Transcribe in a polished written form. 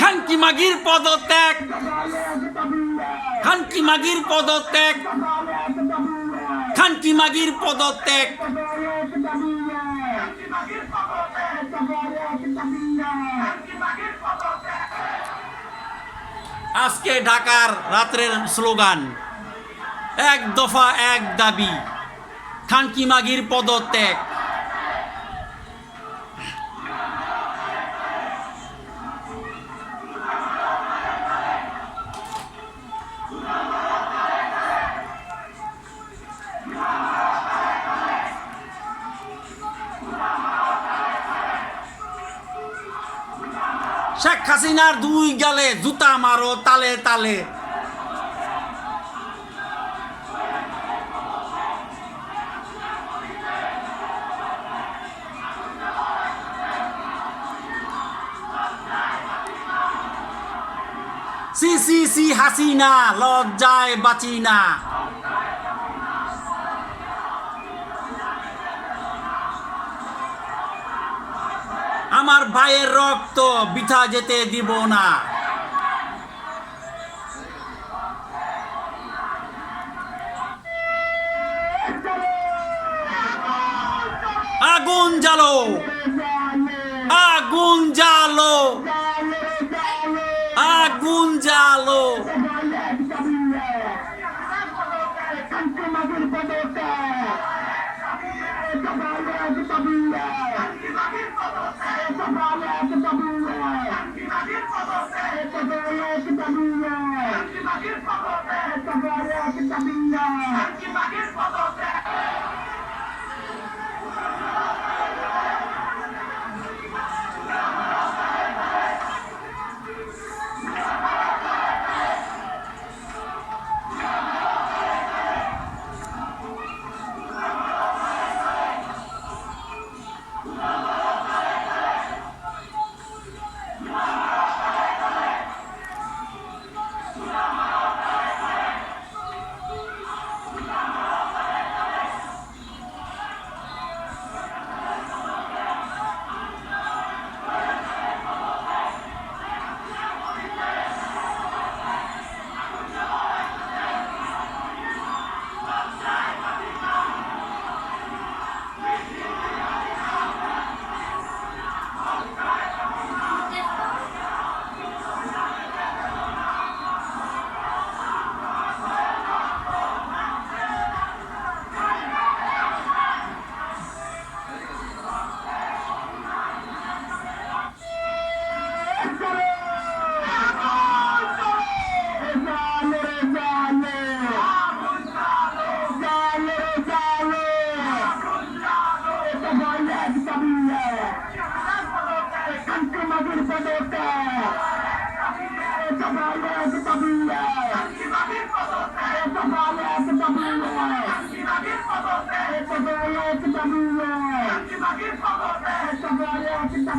খানকি মাগির পদত্যাগ, খানকি মাগির পদত্যাগ, খানকি মাগির পদত্যাগ। আজকে ঢাকার রাত্রের স্লোগান এক দফা এক দাবি, খানকি মাগির পদত্যাগ। শেখ হাসিনার দুই গালে জুতা মারো তালে তালে। সি সি সি হাসিনা লজ্জায় বাঁচি না। আমার ভাইয়ের রক্ত বৃথা যেতে দিব না। আগুন জ্বালো, আগুন জ্বালো, আগুন জ্বালো। Kita